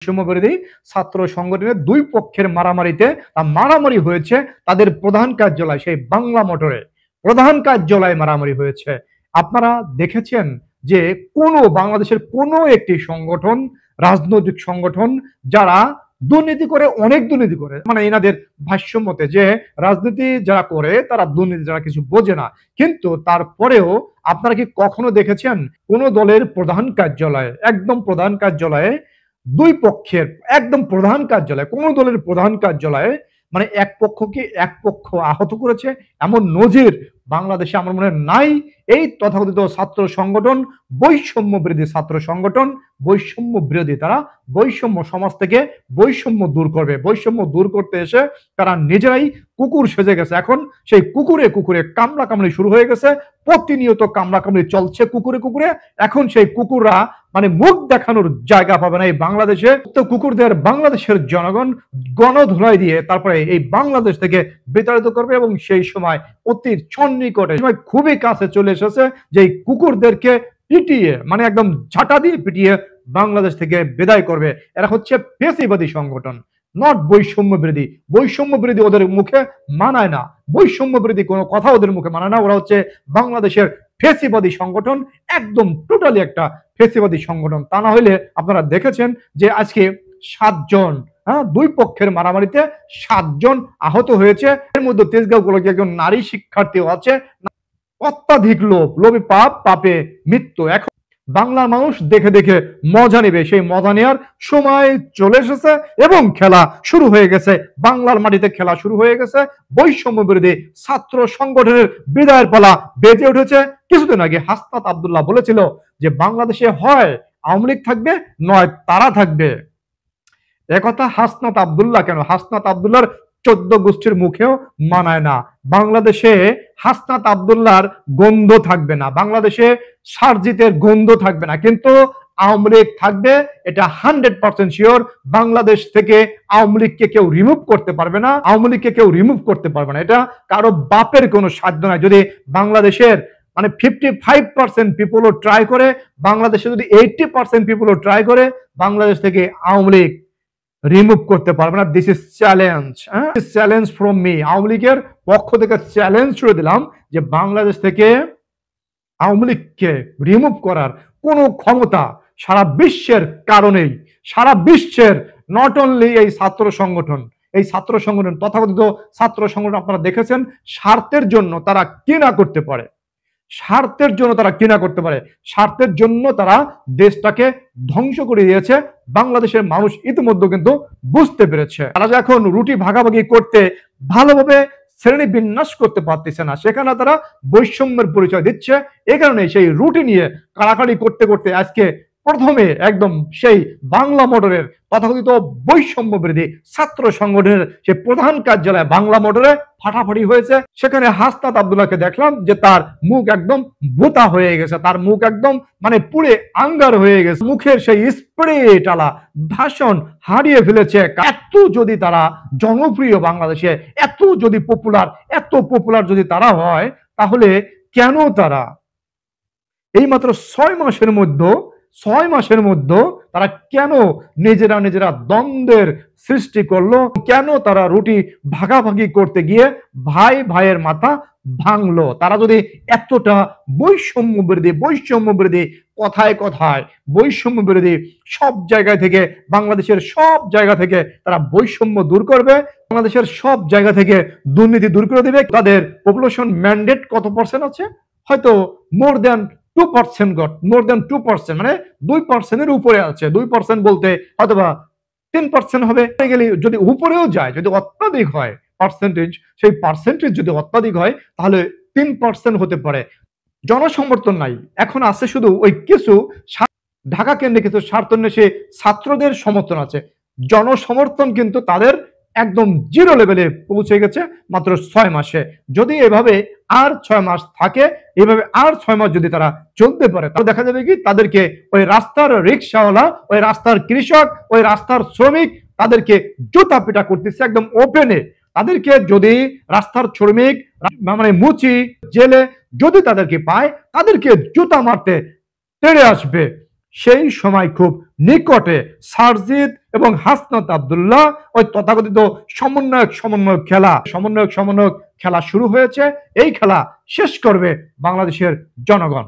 বৈষম্যবিরোধী ছাত্র সংগঠনের দুই পক্ষের মারামারি হয়েছে তাদের প্রধান কার্যালয় সেই বাংলা মোটরে প্রধান কার্যালয় মারামারি হয়েছে। আপনারা দেখেছেন যে বাংলাদেশের কোনো একটি সংগঠন, রাজনৈতিক সংগঠন যারা দুর্নীতি করে, অনেক দুর্নীতি করে, মানে এনাদের ভাষ্য মতে যে রাজনীতি যারা করে তারা দুর্নীতি, যারা কিছু বোঝে না, কিন্তু তারপরেও আপনারা কি কখনো দেখেছেন কোন দলের প্রধান কার্যালয়ে, একদম প্রধান কার্যালয়ে দুই পক্ষের একদম প্রধান কার্যালয়, কোন দলের প্রধান কার্যালয়ে মানে এক পক্ষ আহত করেছে এমন নজির বাংলাদেশে আমার মনে নাই। এই তথাকথিত ছাত্র সংগঠন, বৈষম্য বিরোধী ছাত্র সংগঠন, বৈষম্য বিরোধী, তারা বৈষম্য সমাজ থেকে বৈষম্য দূর করবে। বৈষম্য দূর করতে এসে তারা নিজেরাই কুকুর সেজে গেছে। এখন সেই কুকুরে কামড়া কামড়ি শুরু হয়ে গেছে, প্রতিনিয়ত কামড়া কামড়ি চলছে কুকুরে। এখন সেই কুকুররা মানে মুখ দেখানোর জায়গা পাবে না এই বাংলাদেশে। তো কুকুরদের বাংলাদেশের জনগণ গণধোলাই দিয়ে তারপরে এই বাংলাদেশ থেকে বিতাড়িত করবে, এবং সেই সময় অতি সন্নিকটে খুবই কাছে চলে এসেছে যে এই কুকুরদেরকে পিটিয়ে, মানে একদম ঝাঁটা দিয়ে পিটিয়ে বাংলাদেশ থেকে বিদায় করবে। এরা হচ্ছে ফ্যাসিবাদী সংগঠন, নট বৈষম্য বিরোধী। বৈষম্য বিরোধী ওদের মুখে মানায় না, বৈষম্য বিরোধী কোনো কথা ওদের মুখে মানায় না। ওরা হচ্ছে বাংলাদেশের ফ্যাসিবাদী সংগঠন, একদম টোটালি একটা ফ্যাসিবাদী সংগঠন। তা না হলে আপনারা দেখেছেন যে আজকে 7 জন, দুই পক্ষের মারামারিতে 7 জন আহত হয়েছে। এর মধ্যে তেজগাঁও কলেজে একজন নারী শিক্ষার্থীও আছে। অত্যাধিক লোভে পাপে মৃত্যু। এখন বাংলার মানুষ দেখে দেখে মজা নেবে, সেই মজা নেওয়ার সময় চলে এসেছে এবং খেলা শুরু হয়ে গেছে। বাংলার মাটিতে খেলা শুরু হয়ে গেছে। বৈষম্য বিরোধী ছাত্র সংগঠনের বিদায়ের পালা বেজে উঠেছে। কিছুদিন আগে হাসনাত আব্দুল্লাহ বলেছিল যে বাংলাদেশে হয় আওয়ামী লীগ থাকবে, নয় তারা থাকবে। একথা হাসনাত আব্দুল্লাহ কেন, হাসনাত আব্দুল্লাহর 14 গোষ্ঠীর মুখেও মানায় না। বাংলাদেশে হাসনাত আব্দুল্লাহর গন্ধ থাকবে না, বাংলাদেশে সারজিতের গন্ধ থাকবে না, কিন্তু আওয়ামী লীগ থাকবে, এটা 100% শিওর। বাংলাদেশ থেকে আওয়ামী লীগকে কেউ রিমুভ করতে পারবে না, আওয়ামী লীগকে কেউ রিমুভ করতে পারবে না। এটা কারো বাপের কোনো সাধ্য নাই। যদি বাংলাদেশের মানে 55% পিপলও ট্রাই করে, বাংলাদেশে যদি 80% পিপলও ট্রাই করে, বাংলাদেশ থেকে আওয়ামী লীগ রিমুভ করতে পারবে না। This is challenge, challenge from me. Awami লীগের পক্ষ থেকে চ্যালেঞ্জ করে দিলাম যে বাংলাদেশ থেকে আওয়ামী লীগকে রিমুভ করার কোনো ক্ষমতা সারা বিশ্বের কারণেই, সারা বিশ্বের, নট অনলি এই ছাত্র সংগঠন তথাকথিত ছাত্র সংগঠন আপনারা দেখেছেন স্বার্থের জন্য তারা কিনা করতে পারে, স্বার্থের জন্য তারা দেশটাকে ধ্বংস করে দিয়েছে। বাংলাদেশের মানুষ ইতিমধ্যে কিন্তু বুঝতে পেরেছে। তারা যখন রুটি ভাগাভাগি করতে ভালোভাবে শ্রেণী বিন্যাস করতে পারতেছে না, সেখানে তারা বৈষম্যের পরিচয় দিচ্ছে। এ কারণে সেই রুটি নিয়ে কাড়াকাড়ি করতে করতে আজকে প্রথমে একদম সেই বাংলা মোটরের তথাকথিত বৈষম্য বিরোধী ছাত্র সংগঠনের সে প্রধান কার্যালয় বাংলা মোটরে ফাটাফাটি হয়েছে। সেখানে হাসনাত আব্দুল্লাহকে দেখলাম যে তার মুখ একদম বোতা হয়ে গেছে, তার মুখ একদম মানে পুড়ে আঙ্গার হয়ে গেছে। মুখের সেই স্প্রে টালা ভাষণ হারিয়ে ফেলেছে। এত যদি তারা জনপ্রিয়, বাংলাদেশে এত পপুলার যদি তারা হয়, তাহলে কেন তারা এই মাত্র 6 মাসের মধ্যে তারা কেন নিজেরা দ্বন্দ্বের সৃষ্টি করলো? কেন তারা রুটি ভাগাভাগি করতে গিয়ে ভাইয়ের মাথা ভাঙলো? তারা যদি এতটা বৈষম্য বিরোধী কথায় বৈষম্য বিরোধী, সব জায়গায় থেকে, বাংলাদেশের সব জায়গা থেকে তারা বৈষম্য দূর করবে, বাংলাদেশের সব জায়গা থেকে দুর্নীতি দূর করে দেবে। তাদের পপুলেশন ম্যান্ডেট কত পার্সেন্ট আছে? হয়তো মোর দেন 2%, মানে 2% উপরে আছে। 2% বলতে হয়তোবা 10% হবে। যদি উপরেও যায়, যদি অত্যাধিক হয় পার্সেন্টেজ, সেই পার্সেন্টেজ যদি অত্যাধিক হয় তাহলে 3% হতে পারে। জনসমর্থন নাই, এখন আছে শুধু ওই কিছু ঢাকা কেন্দ্রে কিছু স্বার্থান্বেষী ছাত্রদের সমর্থন আছে। জনসমর্থন কিন্তু তাদের একদম 0 লেভেলে পৌঁছে গেছে মাত্র 6 মাসে। যদি এভাবে আর 6 মাস থাকে, এভাবে আর 6 মাস যদি তারা চলতে পারে, তাহলে দেখা যাবে কি তাদেরকে ওই রাস্তার রিক্সাওয়ালা, ওই রাস্তার কৃষক, ওই রাস্তার শ্রমিক তাদেরকে জুতা পিটা করতেছে একদম ওপেনে। তাদেরকে যদি রাস্তার শ্রমিক, মানে মুচি, জেলে যদি তাদেরকে পায়, তাদেরকে জুতা মারতে তেড়ে আসবে। সেই সময় খুব নিকটে সারজিদ এবং হাসনাত আব্দুল্লাহ ওই তথাকথিত সমন্বয়ক খেলা শুরু হয়েছে। এই খেলা শেষ করবে বাংলাদেশের জনগণ।